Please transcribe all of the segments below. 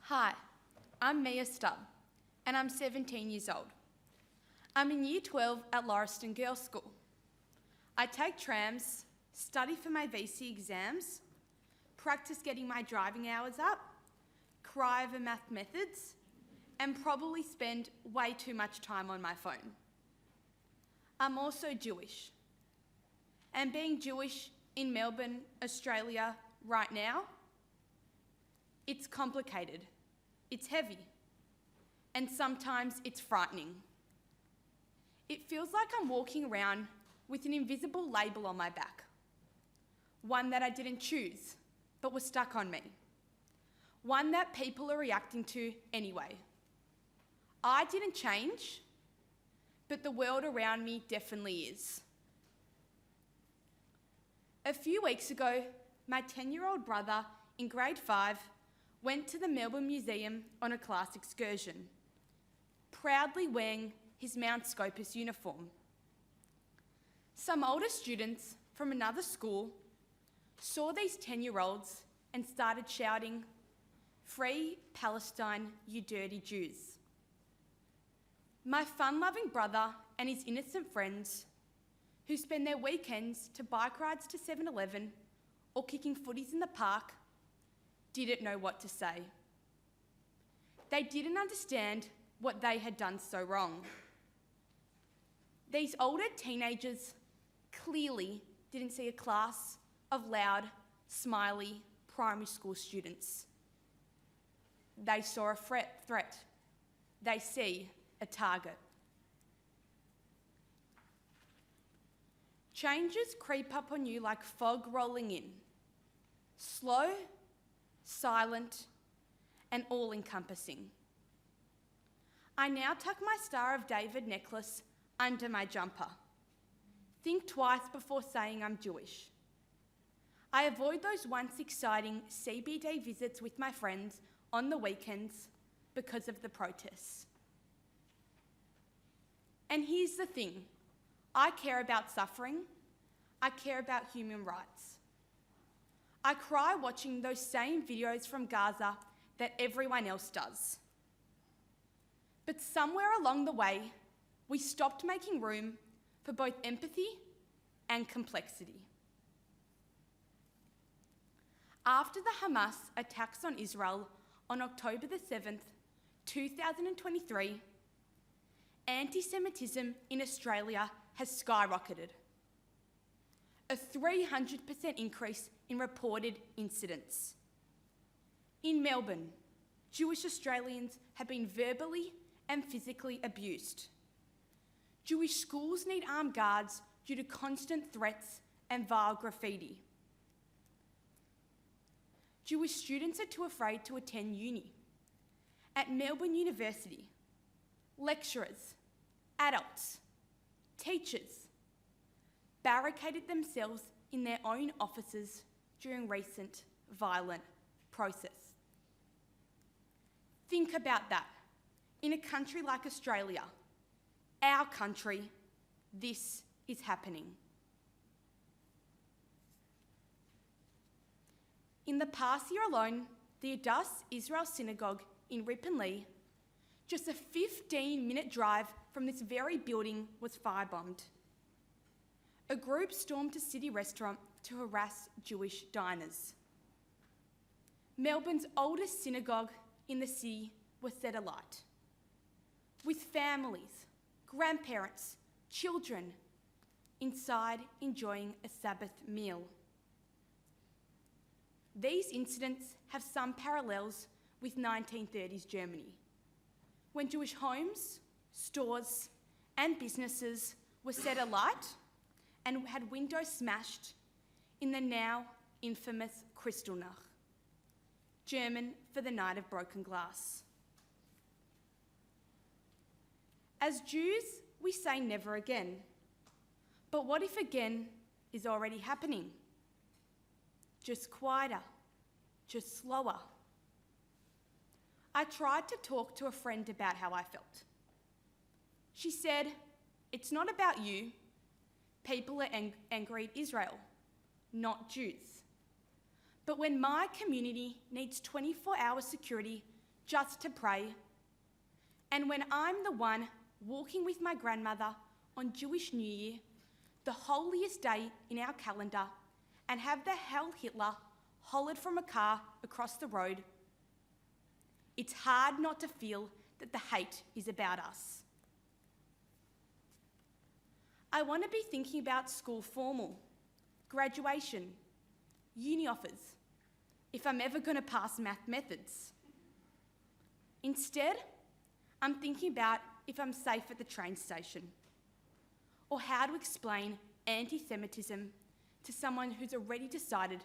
Hi, I'm Stub, and I'm 17 years old. I'm in Year 12 at Lauriston Girls' School. I take trams, study for my VC exams, practice getting my driving hours up, cry over math methods, and probably spend way too much time on my phone. I'm also Jewish. And being Jewish in Melbourne, Australia, right now, it's complicated, it's heavy, and sometimes it's frightening. It feels like I'm walking around with an invisible label on my back, one that I didn't choose, but was stuck on me, one that people are reacting to anyway. I didn't change, but the world around me definitely is. A few weeks ago, my 10-year-old brother in grade 5 went to the Melbourne Museum on a class excursion, proudly wearing his Mount Scopus uniform. Some older students from another school saw these 10-year-olds and started shouting, "Free Palestine, you dirty Jews." My fun-loving brother and his innocent friends, who spend their weekends to bike rides to 7-Eleven or kicking footies in the park, didn't know what to say. They didn't understand what they had done so wrong. These older teenagers clearly didn't see a class of loud, smiley primary school students. They saw a threat. They see a target. Changes creep up on you like fog rolling in, slow, silent, and all-encompassing. I now tuck my Star of David necklace under my jumper. Think twice before saying I'm Jewish. I avoid those once exciting CBD visits with my friends on the weekends because of the protests. And here's the thing, I care about suffering, I care about human rights. I cry watching those same videos from Gaza that everyone else does. But somewhere along the way, we stopped making room for both empathy and complexity. After the Hamas attacks on Israel on October the 7th, 2023, antisemitism in Australia has skyrocketed. A 300% increase in reported incidents. In Melbourne, Jewish Australians have been verbally and physically abused. Jewish schools need armed guards due to constant threats and vile graffiti. Jewish students are too afraid to attend uni. At Melbourne University, lecturers, adults, teachers barricaded themselves in their own offices during recent violent protests. Think about that. In a country like Australia, our country, this is happening. In the past year alone, the Adass Israel Synagogue in Ripponlea, just a 15-minute drive from this very building, was firebombed. A group stormed a city restaurant to harass Jewish diners. Melbourne's oldest synagogue in the city was set alight, with families, grandparents, children inside enjoying a Sabbath meal. These incidents have some parallels with 1930s Germany, when Jewish homes, stores, and businesses were set alight and had windows smashed in the now infamous Kristallnacht, German for the night of broken glass. As Jews, we say never again. But what if again is already happening? Just quieter, just slower. I tried to talk to a friend about how I felt. She said, "It's not about you. People are angry at Israel, not Jews. But when my community needs 24-hour security just to pray. And when I'm the one walking with my grandmother on Jewish New Year, the holiest day in our calendar, and have the Heil Hitler hollered from a car across the road, it's hard not to feel that the hate is about us. I want to be thinking about school formal, graduation, uni offers, if I'm ever going to pass math methods. Instead, I'm thinking about if I'm safe at the train station, or how to explain antisemitism to someone who's already decided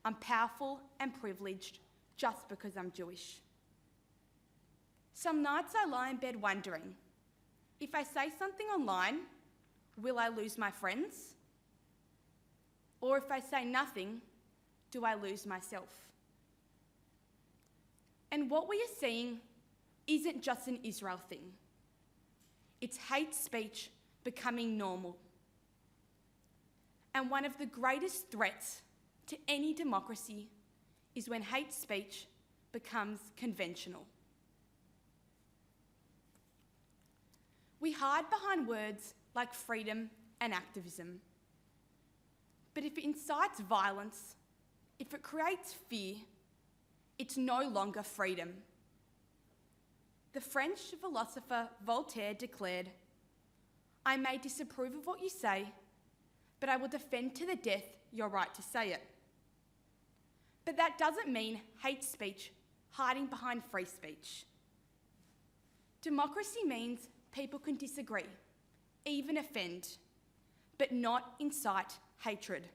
I'm powerful and privileged just because I'm Jewish. Some nights I lie in bed wondering, if I say something online, will I lose my friends? Or if I say nothing, do I lose myself? And what we are seeing isn't just an Israel thing. It's hate speech becoming normal. And one of the greatest threats to any democracy is when hate speech becomes conventional. We hide behind words like freedom and activism. But if it incites violence, if it creates fear, it's no longer freedom. The French philosopher Voltaire declared, "I may disapprove of what you say, but I will defend to the death your right to say it." But that doesn't mean hate speech hiding behind free speech. Democracy means people can disagree, even offend, but not incite hatred.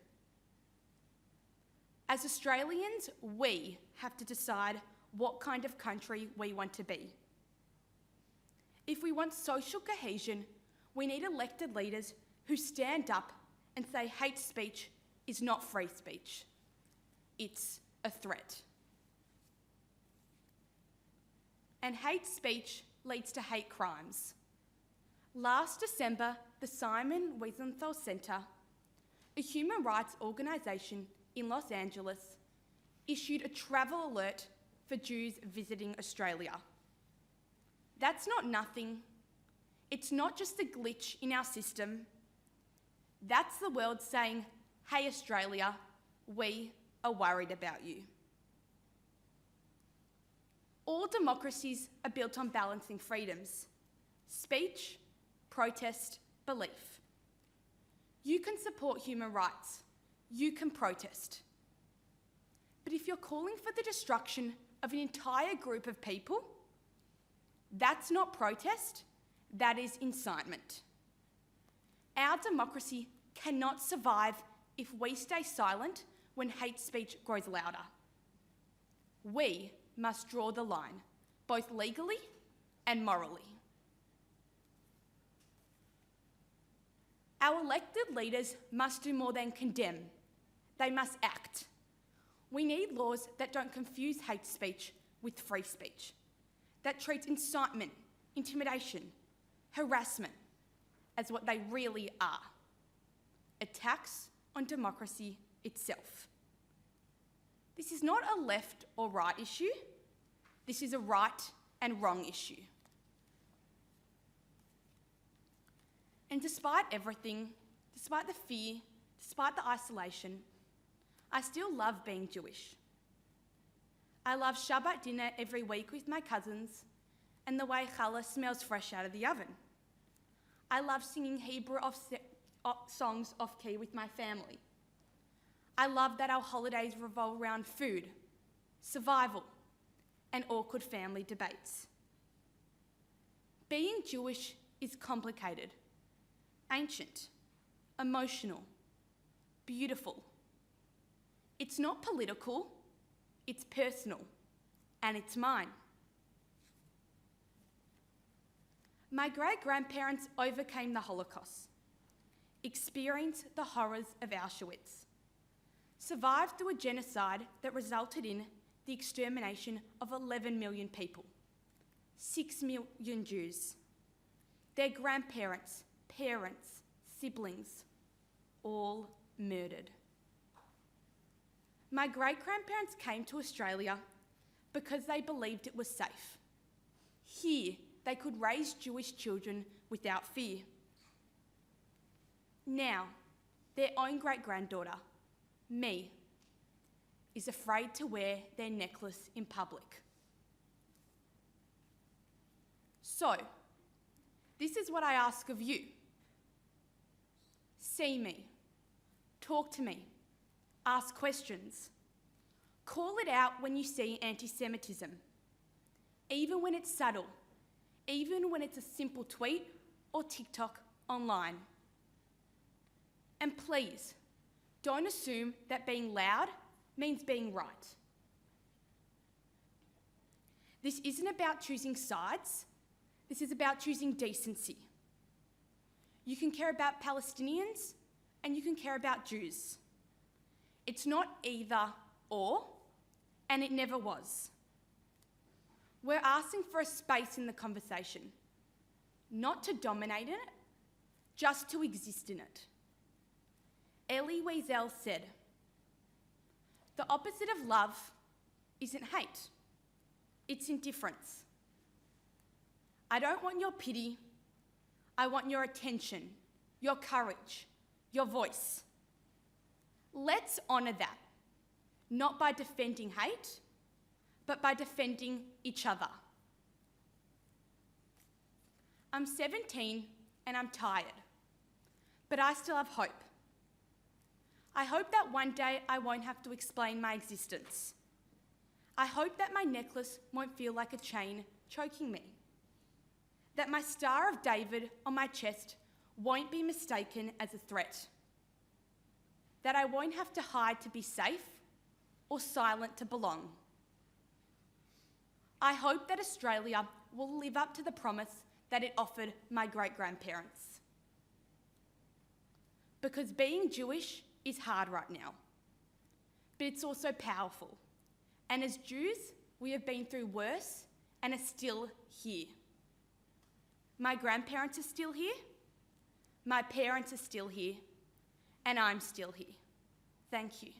As Australians, we have to decide what kind of country we want to be. If we want social cohesion, we need elected leaders who stand up and say hate speech is not free speech. It's a threat. And hate speech leads to hate crimes. Last December, the Simon Wiesenthal Centre, a human rights organisation in Los Angeles, issued a travel alert for Jews visiting Australia. That's not nothing. It's not just a glitch in our system. That's the world saying, "Hey Australia, we are worried about you." All democracies are built on balancing freedoms: speech, protest, belief. You can support human rights. You can protest. But if you're calling for the destruction of an entire group of people, that's not protest, that is incitement. Our democracy cannot survive if we stay silent when hate speech grows louder. We must draw the line, both legally and morally. Our elected leaders must do more than condemn. They must act. We need laws that don't confuse hate speech with free speech, that treats incitement, intimidation, harassment as what they really are: attacks on democracy itself. This is not a left or right issue. This is a right and wrong issue. And despite everything, despite the fear, despite the isolation, I still love being Jewish. I love Shabbat dinner every week with my cousins and the way challah smells fresh out of the oven. I love singing Hebrew songs off key with my family. I love that our holidays revolve around food, survival, and awkward family debates. Being Jewish is complicated, ancient, emotional, beautiful. It's not political, it's personal, and it's mine. My great-grandparents overcame the Holocaust, experienced the horrors of Auschwitz, survived through a genocide that resulted in the extermination of 11 million people, 6 million Jews, their grandparents, parents, siblings, all murdered. My great-grandparents came to Australia, because they believed it was safe. Here, they could raise Jewish children without fear. Now, their own great-granddaughter, me, is afraid to wear their necklace in public. So, this is what I ask of you. See me, talk to me, ask questions. Call it out when you see antisemitism, even when it's subtle, even when it's a simple tweet or TikTok online. And please, don't assume that being loud means being right. This isn't about choosing sides, this is about choosing decency. You can care about Palestinians and you can care about Jews. It's not either or, and it never was. We're asking for a space in the conversation, not to dominate in it, just to exist in it. Elie Wiesel said, "The opposite of love isn't hate, it's indifference. I don't want your pity, I want your attention, your courage, your voice. Let's honour that, not by defending hate, but by defending each other." I'm 17 and I'm tired, but I still have hope. I hope that one day I won't have to explain my existence. I hope that my necklace won't feel like a chain choking me. That my Star of David on my chest won't be mistaken as a threat. That I won't have to hide to be safe or silent to belong. I hope that Australia will live up to the promise that it offered my great-grandparents. Because being Jewish is hard right now, but it's also powerful. And as Jews, we have been through worse and are still here. My grandparents are still here, my parents are still here, and I'm still here. Thank you.